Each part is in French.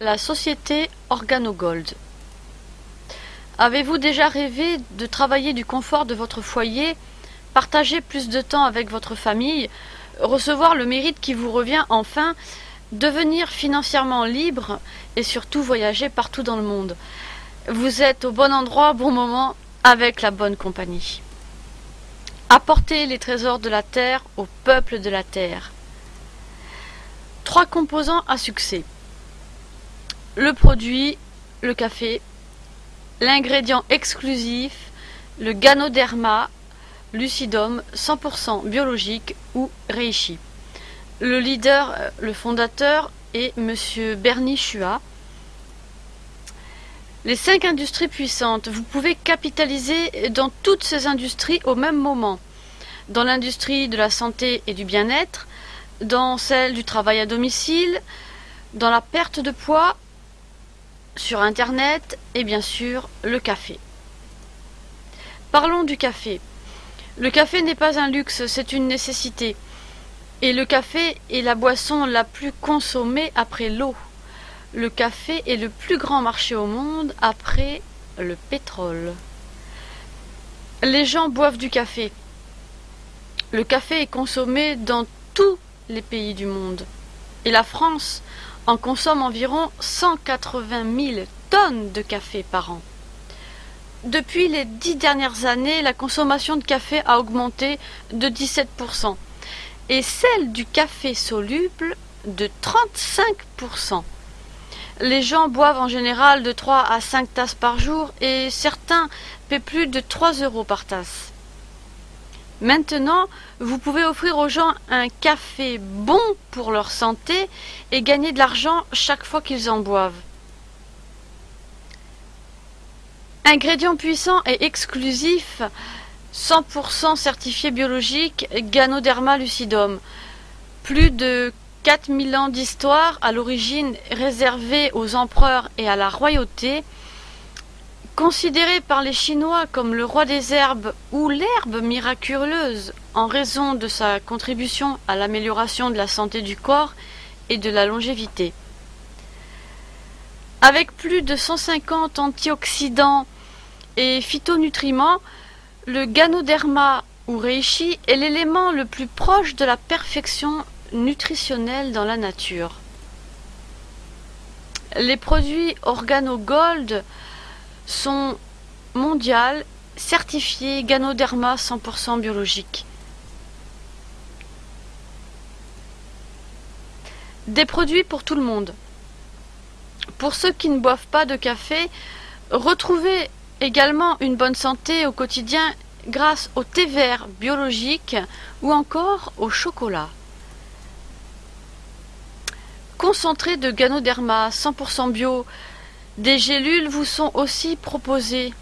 La société Organogold. Avez-vous déjà rêvé de travailler du confort de votre foyer, partager plus de temps avec votre famille, recevoir le mérite qui vous revient enfin, devenir financièrement libre et surtout voyager partout dans le monde? Vous êtes au bon endroit au bon moment avec la bonne compagnie. Apportez les trésors de la terre au peuple de la terre. 3 composants à succès. Le produit, le café, l'ingrédient exclusif, le Ganoderma lucidum 100% biologique ou reishi. Le leader, le fondateur est Monsieur Bernie Chua. Les 5 industries puissantes, vous pouvez capitaliser dans toutes ces industries au même moment. Dans l'industrie de la santé et du bien-être, dans celle du travail à domicile, dans la perte de poids, sur Internet et bien sûr le café. Parlons du café. Le café n'est pas un luxe, c'est une nécessité. Et le café est la boisson la plus consommée après l'eau. Le café est le plus grand marché au monde après le pétrole. Les gens boivent du café. Le café est consommé dans tous les pays du monde. Et la France en consomme environ 180 000 tonnes de café par an. Depuis les 10 dernières années, la consommation de café a augmenté de 17% et celle du café soluble de 35%. Les gens boivent en général de 3 à 5 tasses par jour et certains paient plus de 3 € par tasse. Maintenant, vous pouvez offrir aux gens un café bon pour leur santé et gagner de l'argent chaque fois qu'ils en boivent. Ingrédient puissant et exclusif, 100% certifié biologique, Ganoderma lucidum. Plus de 4000 ans d'histoire, à l'origine réservée aux empereurs et à la royauté. Considéré par les Chinois comme le roi des herbes ou l'herbe miraculeuse en raison de sa contribution à l'amélioration de la santé du corps et de la longévité. Avec plus de 150 antioxydants et phytonutriments, le Ganoderma ou reishi est l'élément le plus proche de la perfection nutritionnelle dans la nature. Les produits Organogold sont mondiales, certifiées Ganoderma 100% biologique. Des produits pour tout le monde. Pour ceux qui ne boivent pas de café, retrouvez également une bonne santé au quotidien grâce au thé vert biologique ou encore au chocolat. Concentré de Ganoderma 100% bio, des gélules vous sont aussi proposées.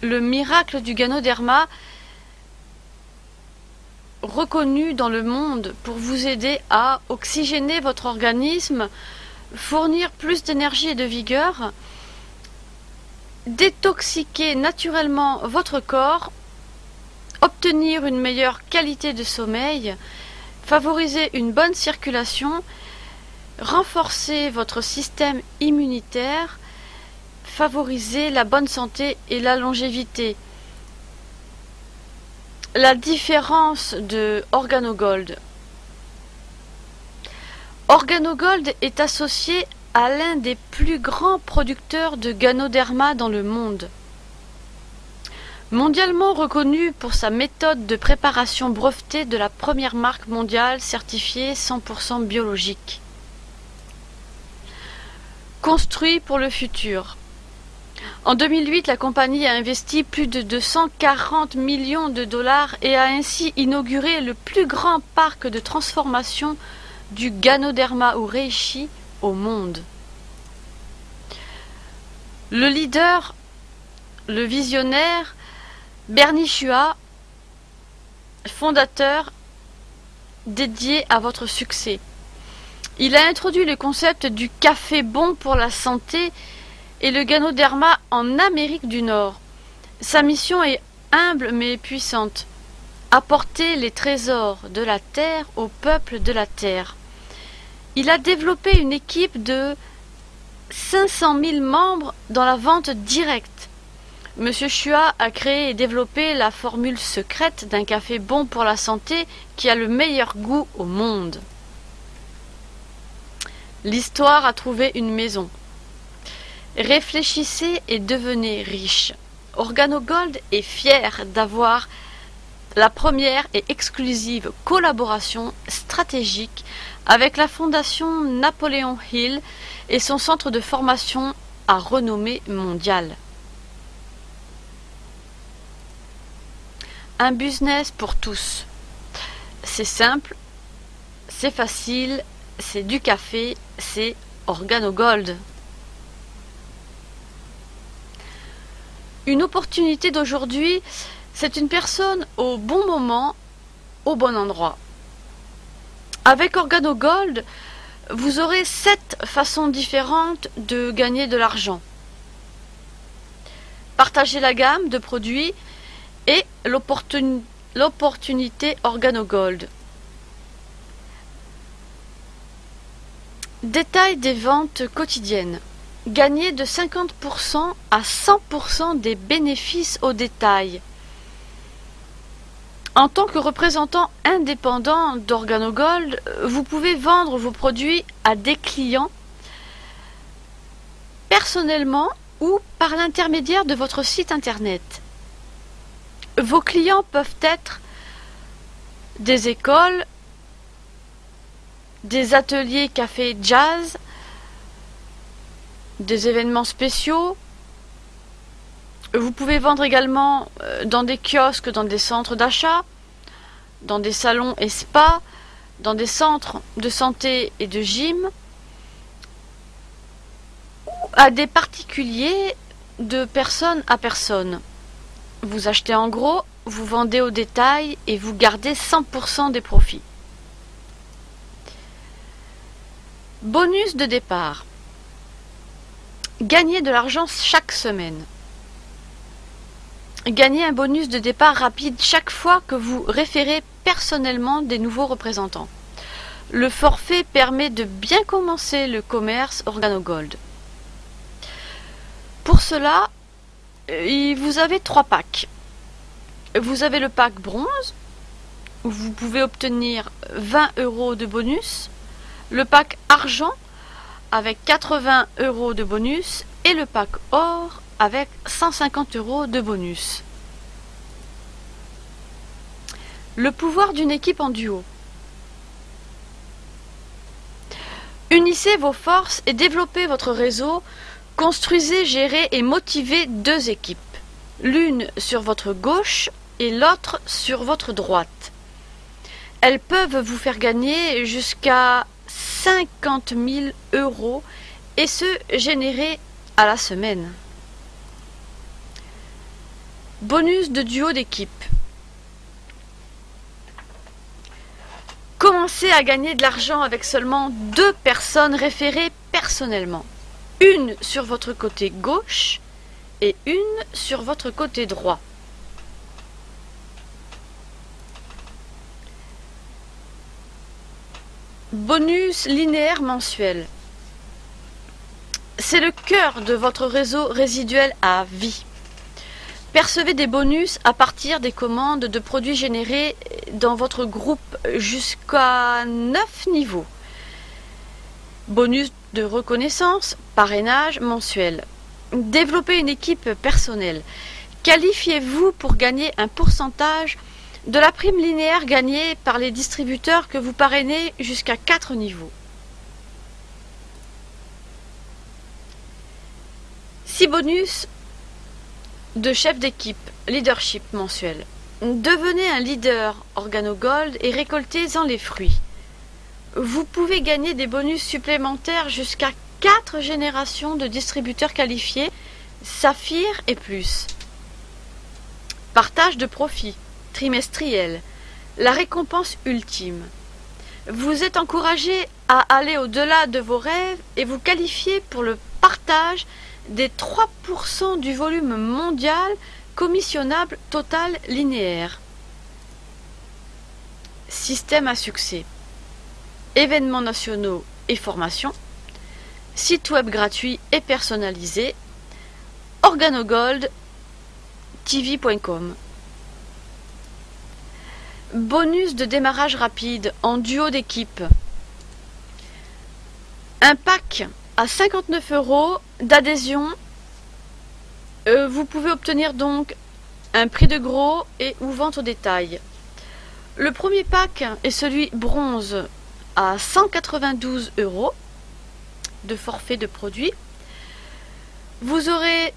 Le miracle du Ganoderma, reconnu dans le monde pour vous aider à oxygéner votre organisme, fournir plus d'énergie et de vigueur, détoxiquer naturellement votre corps, obtenir une meilleure qualité de sommeil, favoriser une bonne circulation, renforcer votre système immunitaire, favoriser la bonne santé et la longévité. La différence de Organogold. Organogold est associé à l'un des plus grands producteurs de Ganoderma dans le monde. Mondialement reconnu pour sa méthode de préparation brevetée de la première marque mondiale certifiée 100% biologique. Construit pour le futur. En 2008, la compagnie a investi plus de 240 millions de dollars et a ainsi inauguré le plus grand parc de transformation du Ganoderma ou reishi au monde. Le leader, le visionnaire, Bernie Chua, fondateur dédié à votre succès. Il a introduit le concept du café bon pour la santé et le Ganoderma en Amérique du Nord. Sa mission est humble mais puissante. Apporter les trésors de la terre au peuple de la terre. Il a développé une équipe de 500 000 membres dans la vente directe. Monsieur Chua a créé et développé la formule secrète d'un café bon pour la santé qui a le meilleur goût au monde. L'histoire a trouvé une maison. Réfléchissez et devenez riche. OrganoGold est fier d'avoir la première et exclusive collaboration stratégique avec la fondation Napoléon Hill et son centre de formation à renommée mondiale. Un business pour tous. C'est simple, c'est facile, c'est du café, c'est OrganoGold. Une opportunité d'aujourd'hui, c'est une personne au bon moment, au bon endroit. Avec OrganoGold, vous aurez 7 façons différentes de gagner de l'argent. Partagez la gamme de produits et l'opportunité OrganoGold. Détail des ventes quotidiennes. Gagner de 50% à 100% des bénéfices au détail. En tant que représentant indépendant d'OrganoGold, vous pouvez vendre vos produits à des clients personnellement ou par l'intermédiaire de votre site internet. Vos clients peuvent être des écoles, des ateliers café jazz, des événements spéciaux. Vous pouvez vendre également dans des kiosques, dans des centres d'achat, dans des salons et spas, dans des centres de santé et de gym, à des particuliers, de personne à personne. Vous achetez en gros, vous vendez au détail et vous gardez 100% des profits. Bonus de départ. Gagnez de l'argent chaque semaine. Gagnez un bonus de départ rapide chaque fois que vous référez personnellement des nouveaux représentants. Le forfait permet de bien commencer le commerce OrganoGold. Pour cela, vous avez 3 packs. Vous avez le pack bronze, où vous pouvez obtenir 20 € de bonus, le pack argent avec 80 € de bonus et le pack or avec 150 € de bonus. Le pouvoir d'une équipe en duo. Unissez vos forces et développez votre réseau. Construisez, gérez et motivez 2 équipes, l'une sur votre gauche et l'autre sur votre droite. Elles peuvent vous faire gagner jusqu'à 50 000 € et se générer à la semaine. Bonus de duo d'équipe. Commencez à gagner de l'argent avec seulement 2 personnes référées personnellement. Une sur votre côté gauche et une sur votre côté droit. Bonus linéaire mensuel. C'est le cœur de votre réseau résiduel à vie. Percevez des bonus à partir des commandes de produits générés dans votre groupe jusqu'à 9 niveaux. Bonus de reconnaissance, parrainage mensuel. Développez une équipe personnelle. Qualifiez-vous pour gagner un pourcentage de la prime linéaire gagnée par les distributeurs que vous parrainez jusqu'à 4 niveaux. 6 bonus de chef d'équipe, leadership mensuel. Devenez un leader OrganoGold et récoltez-en les fruits. Vous pouvez gagner des bonus supplémentaires jusqu'à 4 générations de distributeurs qualifiés, Saphir et plus. Partage de profit trimestriel, la récompense ultime. Vous êtes encouragé à aller au-delà de vos rêves et vous qualifiez pour le partage des 3% du volume mondial commissionnable total linéaire. Système à succès. Événements nationaux et formation, site web gratuit et personnalisé, organogoldtv.com. Bonus de démarrage rapide en duo d'équipe. Un pack à 59 € d'adhésion. Vous pouvez obtenir donc un prix de gros et ou vente au détail. Le premier pack est celui bronze à 192 € de forfait de produits. Vous aurez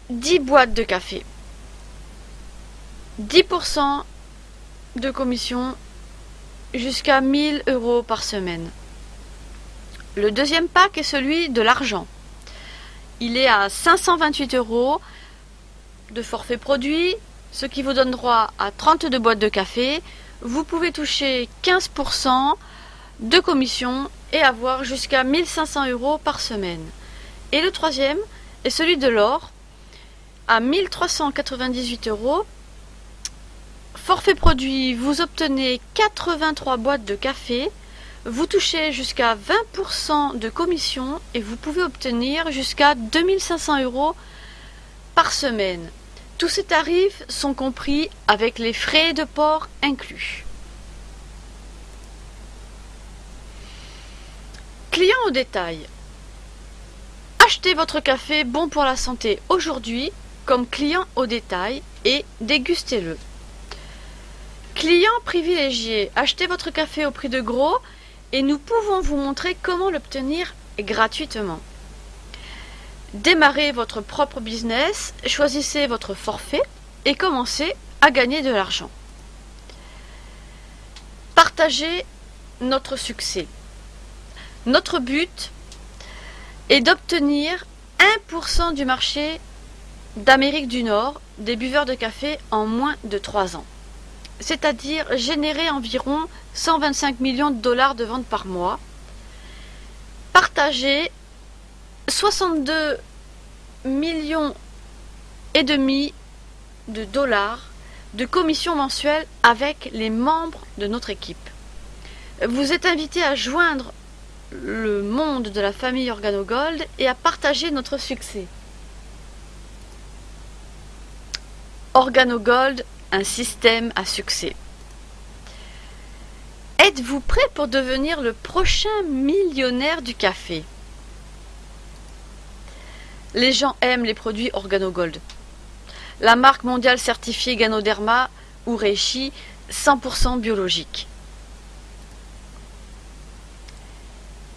10 boîtes de café, 10% de commission jusqu'à 1000 € par semaine. Le deuxième pack est celui de l'argent. Il est à 528 € de forfait produit, ce qui vous donne droit à 32 boîtes de café. Vous pouvez toucher 15% de commission et avoir jusqu'à 1500 € par semaine. Et le troisième est celui de l'or à 1398 €. Forfait produit, vous obtenez 83 boîtes de café, vous touchez jusqu'à 20% de commission et vous pouvez obtenir jusqu'à 2500 € par semaine. Tous ces tarifs sont compris avec les frais de port inclus. Client au détail. Achetez votre café bon pour la santé aujourd'hui comme client au détail et dégustez-le. Client privilégié, achetez votre café au prix de gros et nous pouvons vous montrer comment l'obtenir gratuitement. Démarrez votre propre business, choisissez votre forfait et commencez à gagner de l'argent. Partagez notre succès. Notre but est d'obtenir 1% du marché d'Amérique du Nord des buveurs de café en moins de 3 ans. C'est-à-dire générer environ 125 millions de dollars de ventes par mois. Partager 62 millions et demi de dollars de commissions mensuelles avec les membres de notre équipe. Vous êtes invité à joindre le monde de la famille OrganoGold et à partager notre succès. OrganoGold, un système à succès. Êtes-vous prêt pour devenir le prochain millionnaire du café? Les gens aiment les produits OrganoGold. La marque mondiale certifiée Ganoderma ou Reishi 100% biologique.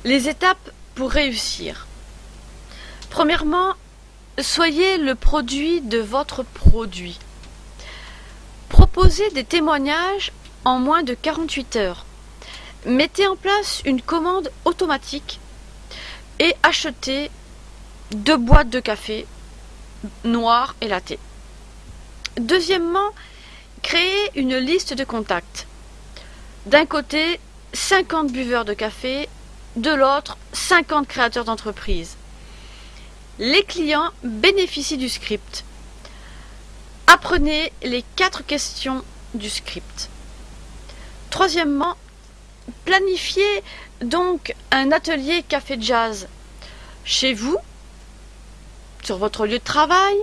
Les étapes pour réussir. Premièrement, soyez le produit de votre produit. Proposez des témoignages en moins de 48 heures. Mettez en place une commande automatique et achetez 2 boîtes de café noir et latte. Deuxièmement, créez une liste de contacts. D'un côté, 50 buveurs de café, de l'autre, 50 créateurs d'entreprise. Les clients bénéficient du script. Apprenez les 4 questions du script. Troisièmement, planifiez donc un atelier café jazz chez vous, sur votre lieu de travail.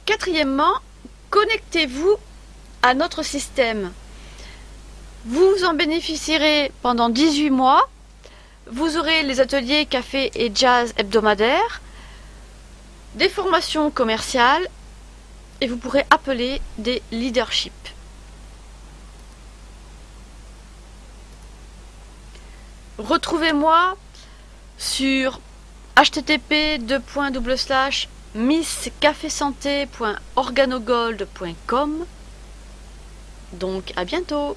Quatrièmement, connectez-vous à notre système. Vous en bénéficierez pendant 18 mois. Vous aurez les ateliers café et jazz hebdomadaires, des formations commerciales et vous pourrez appeler des leaderships. Retrouvez-moi sur http://misscafesanté.organogold.com. Donc à bientôt.